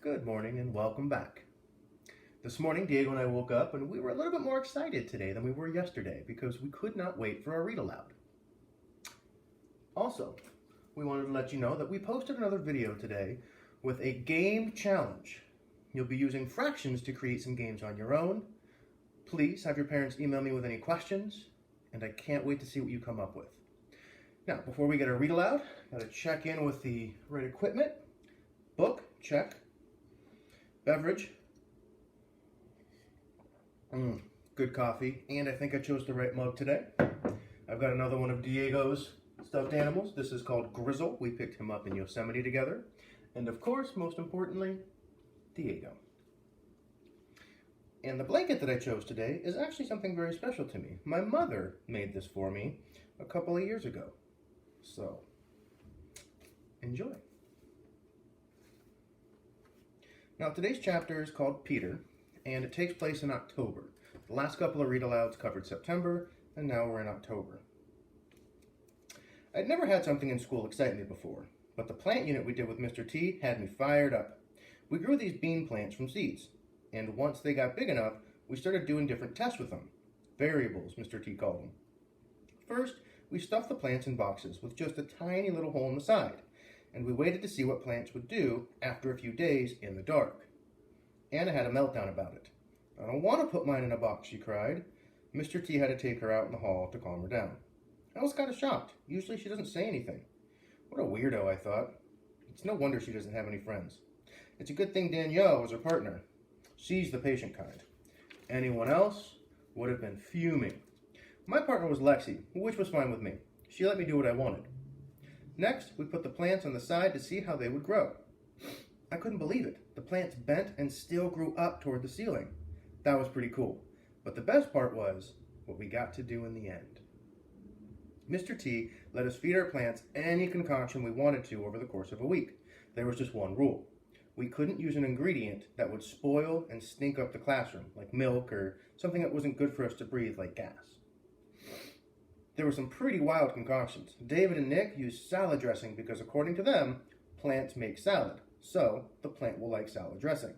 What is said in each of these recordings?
Good morning and welcome back. This morning, Diego and I woke up and we were a little bit more excited today than we were yesterday because we could not wait for our read aloud. Also, we wanted to let you know that we posted another video today with a game challenge. You'll be using fractions to create some games on your own. Please have your parents email me with any questions, and I can't wait to see what you come up with. Now, before we get our read aloud, got to check in with the right equipment. Book, check. Beverage. Good coffee, and I think I chose the right mug today. I've got another one of Diego's stuffed animals. This is called Grizzle. We picked him up in Yosemite together. And of course, most importantly, Diego. And the blanket that I chose today is actually something very special to me. My mother made this for me a couple of years ago. So, enjoy. Now, today's chapter is called Peter, and it takes place in October. The last couple of read-alouds covered September, and now we're in October. I'd never had something in school excite me before, but the plant unit we did with Mr. T had me fired up. We grew these bean plants from seeds, and once they got big enough, we started doing different tests with them. Variables, Mr. T called them. First, we stuffed the plants in boxes with just a tiny little hole in the side, and we waited to see what plants would do after a few days in the dark. Anna had a meltdown about it. "I don't want to put mine in a box," she cried. Mr. T had to take her out in the hall to calm her down. I was kind of shocked. Usually she doesn't say anything. What a weirdo, I thought. It's no wonder she doesn't have any friends. It's a good thing Danielle was her partner. She's the patient kind. Anyone else would have been fuming. My partner was Lexi, which was fine with me. She let me do what I wanted. Next, we put the plants on the side to see how they would grow. I couldn't believe it. The plants bent and still grew up toward the ceiling. That was pretty cool. But the best part was what we got to do in the end. Mr. T let us feed our plants any concoction we wanted to over the course of a week. There was just one rule. We couldn't use an ingredient that would spoil and stink up the classroom, like milk or something that wasn't good for us to breathe, like gas. There were some pretty wild concoctions. David and Nick used salad dressing because, according to them, plants make salad, so the plant will like salad dressing.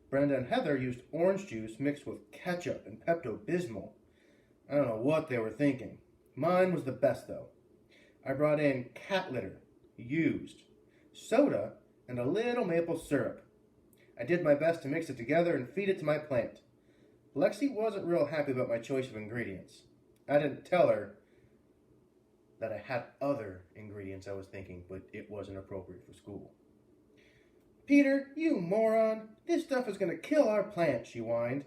Brenda and Heather used orange juice mixed with ketchup and Pepto-Bismol. I don't know what they were thinking. Mine was the best, though. I brought in cat litter, used, soda, and a little maple syrup. I did my best to mix it together and feed it to my plant. Lexi wasn't real happy about my choice of ingredients. I didn't tell her that I had other ingredients I was thinking, but it wasn't appropriate for school. "Peter, you moron! This stuff is going to kill our plant," she whined.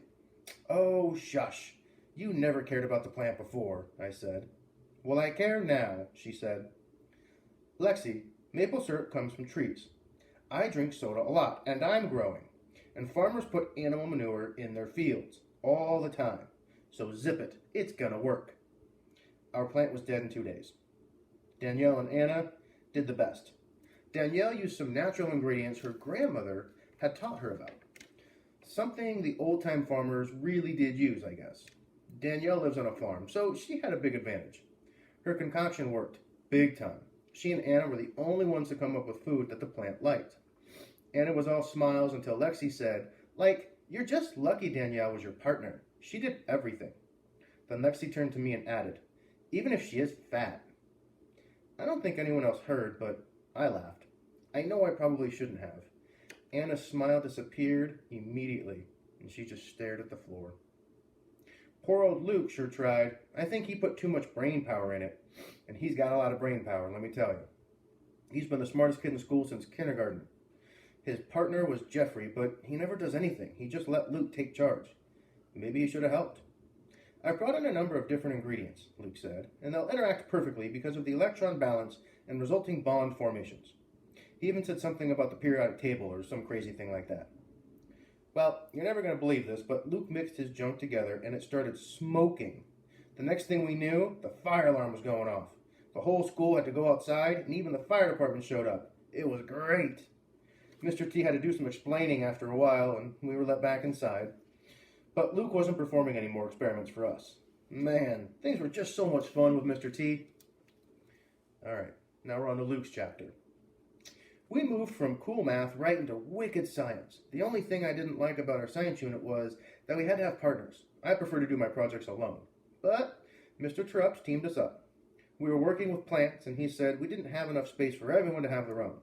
"Oh, shush. You never cared about the plant before," I said. "Well, I care now," she said. "Lexi, maple syrup comes from trees. I drink soda a lot, and I'm growing. And farmers put animal manure in their fields all the time. So zip it. It's gonna work." Our plant was dead in 2 days. Danielle and Anna did the best. Danielle used some natural ingredients her grandmother had taught her about. Something the old-time farmers really did use, I guess. Danielle lives on a farm, so she had a big advantage. Her concoction worked big time. She and Anna were the only ones to come up with food that the plant liked. Anna was all smiles until Lexi said, "You're just lucky Danielle was your partner. She did everything." Then Lexi turned to me and added, "Even if she is fat." I don't think anyone else heard, but I laughed. I know I probably shouldn't have. Anna's smile disappeared immediately, and she just stared at the floor. Poor old Luke sure tried. I think he put too much brain power in it, and he's got a lot of brain power, let me tell you. He's been the smartest kid in school since kindergarten. His partner was Jeffrey, but he never does anything. He just let Luke take charge. Maybe he should have helped. "I brought in a number of different ingredients," Luke said, "and they'll interact perfectly because of the electron balance and resulting bond formations." He even said something about the periodic table or some crazy thing like that. Well, you're never going to believe this, but Luke mixed his junk together and it started smoking. The next thing we knew, the fire alarm was going off. The whole school had to go outside, and even the fire department showed up. It was great. Mr. T had to do some explaining after a while, and we were let back inside. But Luke wasn't performing any more experiments for us. Man, things were just so much fun with Mr. T. All right, now we're on to Luke's chapter. We moved from cool math right into wicked science. The only thing I didn't like about our science unit was that we had to have partners. I prefer to do my projects alone. But Mr. Terupt teamed us up. We were working with plants, and he said we didn't have enough space for everyone to have their own.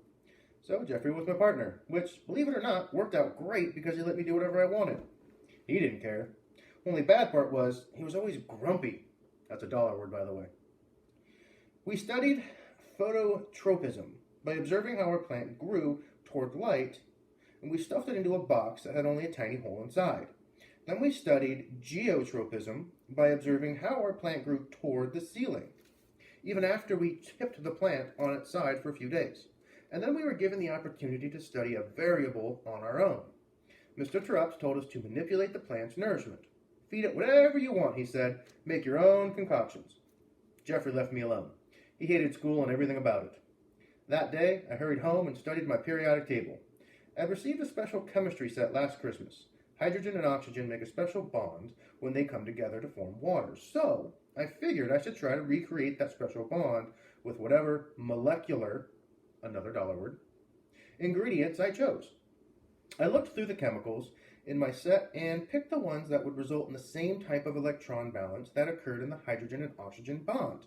So Jeffrey was my partner, which, believe it or not, worked out great because he let me do whatever I wanted. He didn't care. Only bad part was he was always grumpy. That's a dollar word, by the way. We studied phototropism by observing how our plant grew toward light, and we stuffed it into a box that had only a tiny hole inside. Then we studied geotropism by observing how our plant grew toward the ceiling, even after we tipped the plant on its side for a few days. And then we were given the opportunity to study a variable on our own. Mr. Terupt told us to manipulate the plant's nourishment. Feed it whatever you want, he said. Make your own concoctions. Jeffrey left me alone. He hated school and everything about it. That day, I hurried home and studied my periodic table. I'd received a special chemistry set last Christmas. Hydrogen and oxygen make a special bond when they come together to form water. So, I figured I should try to recreate that special bond with whatever molecular, another dollar word, ingredients I chose. I looked through the chemicals in my set and picked the ones that would result in the same type of electron balance that occurred in the hydrogen and oxygen bond.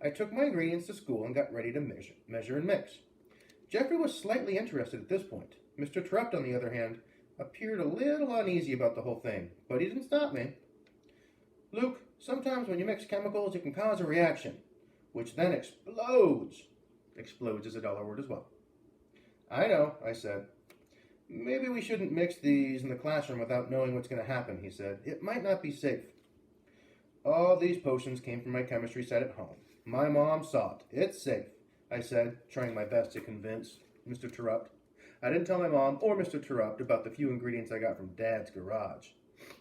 I took my ingredients to school and got ready to measure and mix. Jeffrey was slightly interested at this point. Mr. Terupt, on the other hand, appeared a little uneasy about the whole thing, but he didn't stop me. Luke, sometimes when you mix chemicals, it can cause a reaction, which then explodes. Explodes is a dollar word as well. I know, I said. Maybe we shouldn't mix these in the classroom without knowing what's going to happen, he said. It might not be safe. All these potions came from my chemistry set at home. My mom saw it. It's safe, I said, trying my best to convince Mr. Terupt. I didn't tell my mom or Mr. Terupt about the few ingredients I got from Dad's garage.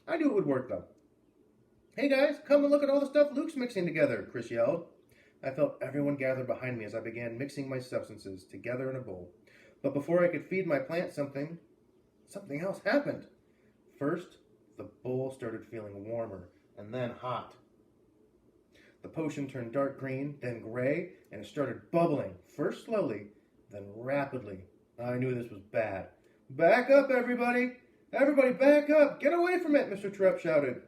I knew it would work, though. Hey, guys, come and look at all the stuff Luke's mixing together, Chris yelled. I felt everyone gathered behind me as I began mixing my substances together in a bowl. But before I could feed my plant something else happened. First, the bowl started feeling warmer, and then hot. The potion turned dark green, then gray, and it started bubbling, first slowly, then rapidly. I knew this was bad. Back up, everybody! Everybody back up! Get away from it, Mr. Terupt shouted.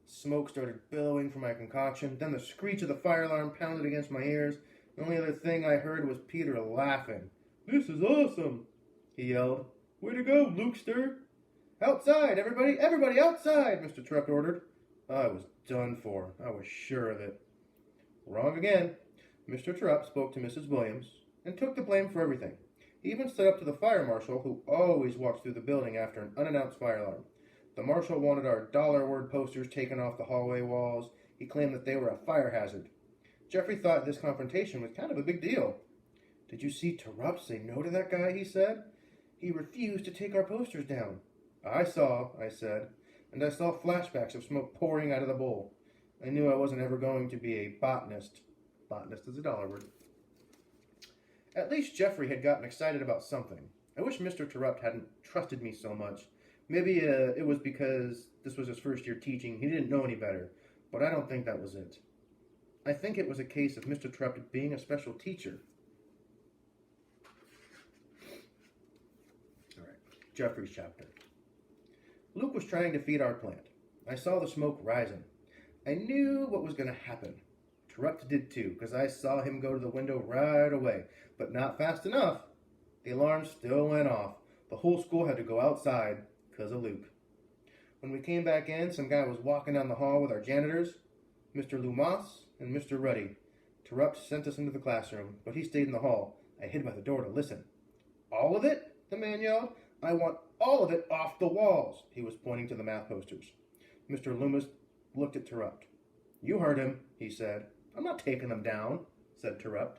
Smoke started billowing from my concoction, then the screech of the fire alarm pounded against my ears. The only other thing I heard was Peter laughing. This is awesome, he yelled. Way to go, Lukester! Outside, everybody! Everybody outside, Mr. Terupt ordered. I was done for. I was sure of it. Wrong again. Mr. Terupt spoke to Mrs. Williams and took the blame for everything. He even stood up to the fire marshal, who always walks through the building after an unannounced fire alarm. The marshal wanted our dollar word posters taken off the hallway walls. He claimed that they were a fire hazard. Jeffrey thought this confrontation was kind of a big deal. Did you see Terupt say no to that guy, he said. He refused to take our posters down. I saw, I said, and I saw flashbacks of smoke pouring out of the bowl. I knew I wasn't ever going to be a botanist. Botanist is a dollar word. At least Jeffrey had gotten excited about something. I wish Mr. Terupt hadn't trusted me so much. Maybe it was because this was his first year teaching. He didn't know any better, but I don't think that was it. I think it was a case of Mr. Terupt being a special teacher. All right, Jeffrey's chapter. Luke was trying to feed our plant. I saw the smoke rising. I knew what was going to happen. Terupt did too, because I saw him go to the window right away, but not fast enough. The alarm still went off. The whole school had to go outside because of Luke. When we came back in, some guy was walking down the hall with our janitors, Mr. Lumas and Mr. Ruddy. Terupt sent us into the classroom, but he stayed in the hall. I hid by the door to listen. All of it? The man yelled. I want all of it off the walls. He was pointing to the math posters. Mr. Loomis looked at Terupt. You heard him, he said. I'm not taking them down, said Terupt.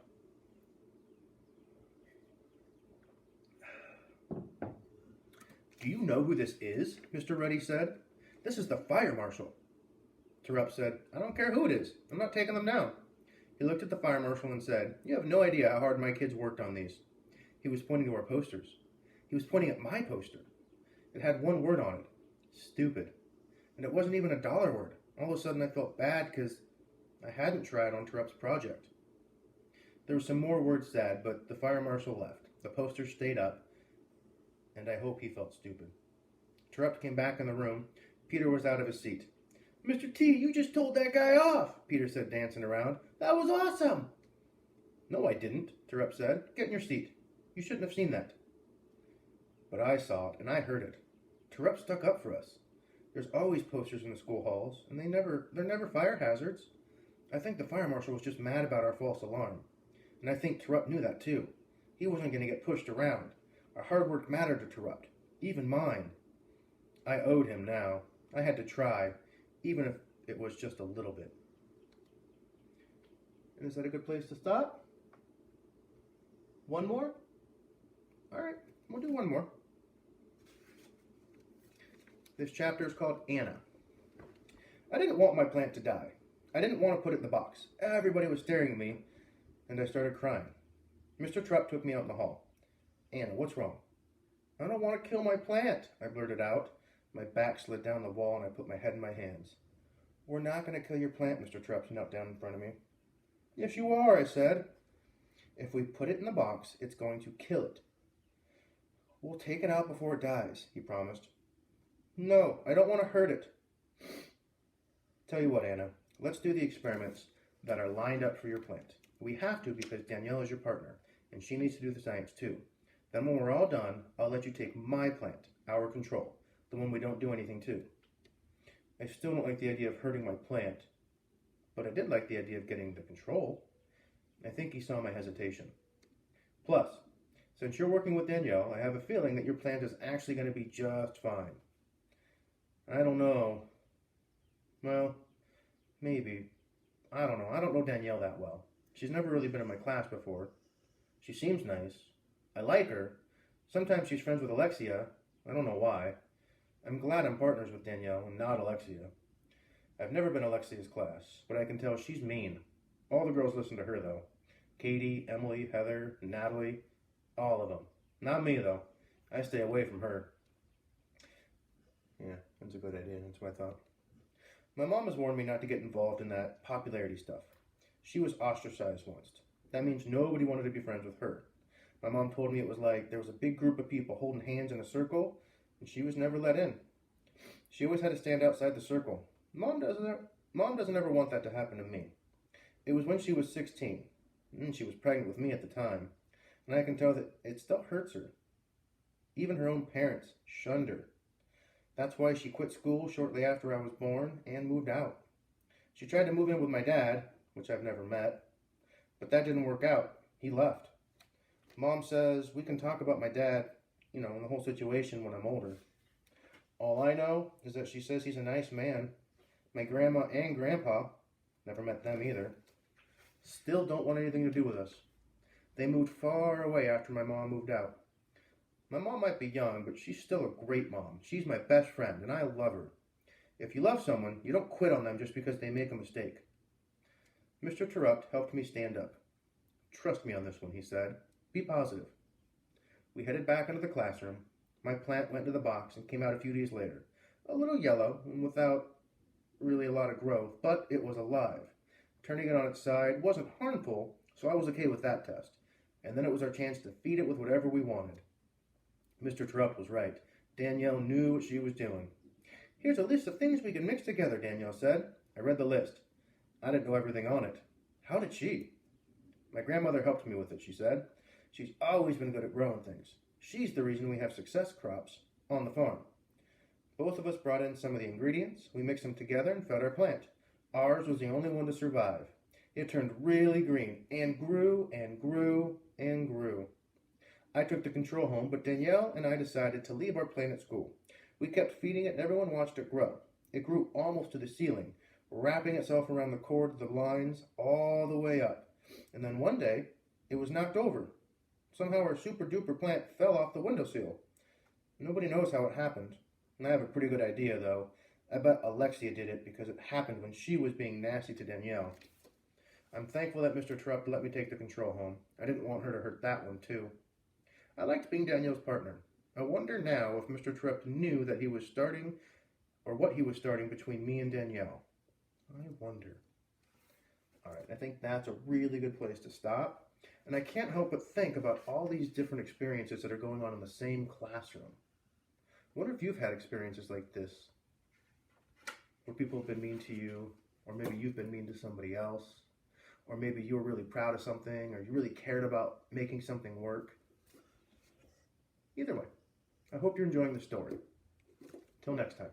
Do you know who this is? Mr. Ruddy said. This is the fire marshal. Terupt said, I don't care who it is. I'm not taking them down. He looked at the fire marshal and said, you have no idea how hard my kids worked on these. He was pointing to our posters. He was pointing at my poster. It had one word on it. Stupid. And it wasn't even a dollar word. All of a sudden I felt bad because I hadn't tried on Terupt's project. There were some more words said, but the fire marshal left. The poster stayed up, and I hope he felt stupid. Terupt came back in the room. Peter was out of his seat. "Mr. T, you just told that guy off," Peter said, dancing around. "That was awesome." "No, I didn't," Terupt said. "Get in your seat. You shouldn't have seen that." But I saw it, and I heard it. Terupt stuck up for us. There's always posters in the school halls, and they're never fire hazards. I think the fire marshal was just mad about our false alarm. And I think Terupt knew that too. He wasn't going to get pushed around. Our hard work mattered to Terupt, even mine. I owed him now. I had to try, even if it was just a little bit. And is that a good place to stop? One more? All right, we'll do one more. This chapter is called Anna. I didn't want my plant to die. I didn't want to put it in the box. Everybody was staring at me, and I started crying. Mr. Terupt took me out in the hall. "Anna, what's wrong?" "I don't want to kill my plant," I blurted out. My back slid down the wall, and I put my head in my hands. "We're not going to kill your plant," Mr. Terupt knelt down in front of me. "Yes, you are," I said. "If we put it in the box, it's going to kill it." "We'll take it out before it dies," he promised. "No, I don't want to hurt it." "Tell you what, Anna, let's do the experiments that are lined up for your plant. We have to because Danielle is your partner, and she needs to do the science too. Then when we're all done, I'll let you take my plant, our control, the one we don't do anything to." I still don't like the idea of hurting my plant, but I did like the idea of getting the control. I think he saw my hesitation. "Plus, since you're working with Danielle, I have a feeling that your plant is actually going to be just fine." "I don't know. Well, maybe. I don't know. I don't know Danielle that well. She's never really been in my class before. She seems nice. I like her. Sometimes she's friends with Alexia. I don't know why. I'm glad I'm partners with Danielle and not Alexia. I've never been Alexia's class, but I can tell she's mean. All the girls listen to her, though. Katie, Emily, Heather, Natalie, all of them. Not me, though. I stay away from her." Yeah, that's a good idea. That's what I thought. My mom has warned me not to get involved in that popularity stuff. She was ostracized once. That means nobody wanted to be friends with her. My mom told me it was like there was a big group of people holding hands in a circle, and she was never let in. She always had to stand outside the circle. Mom doesn't ever want that to happen to me. It was when she was 16, and she was pregnant with me at the time, and I can tell that it still hurts her. Even her own parents shunned her. That's why she quit school shortly after I was born and moved out. She tried to move in with my dad, which I've never met, but that didn't work out. He left. Mom says we can talk about my dad, and the whole situation when I'm older. All I know is that she says he's a nice man. My grandma and grandpa, never met them either, still don't want anything to do with us. They moved far away after my mom moved out. My mom might be young, but she's still a great mom. She's my best friend, and I love her. If you love someone, you don't quit on them just because they make a mistake. Mr. Terupt helped me stand up. "Trust me on this one," he said. "Be positive." We headed back into the classroom. My plant went into the box and came out a few days later. A little yellow and without really a lot of growth, but it was alive. Turning it on its side wasn't harmful, so I was okay with that test. And then it was our chance to feed it with whatever we wanted. Mr. Terupt was right. Danielle knew what she was doing. "Here's a list of things we can mix together," Danielle said. I read the list. I didn't know everything on it. How did she? "My grandmother helped me with it," she said. "She's always been good at growing things. She's the reason we have success crops on the farm." Both of us brought in some of the ingredients. We mixed them together and fed our plant. Ours was the only one to survive. It turned really green and grew and grew and grew. I took the control home, but Danielle and I decided to leave our plant at school. We kept feeding it and everyone watched it grow. It grew almost to the ceiling, wrapping itself around the cord of the blinds all the way up. And then one day, it was knocked over. Somehow our super duper plant fell off the windowsill. Nobody knows how it happened. And I have a pretty good idea, though. I bet Alexia did it because it happened when she was being nasty to Danielle. I'm thankful that Mr. Terupt let me take the control home. I didn't want her to hurt that one, too. I liked being Danielle's partner. I wonder now if Mr. Terupt knew that he was starting, or what he was starting between me and Danielle. I wonder. All right, I think that's a really good place to stop. And I can't help but think about all these different experiences that are going on in the same classroom. I wonder if you've had experiences like this, where people have been mean to you, or maybe you've been mean to somebody else, or maybe you were really proud of something, or you really cared about making something work. Either way, I hope you're enjoying the story. Till next time.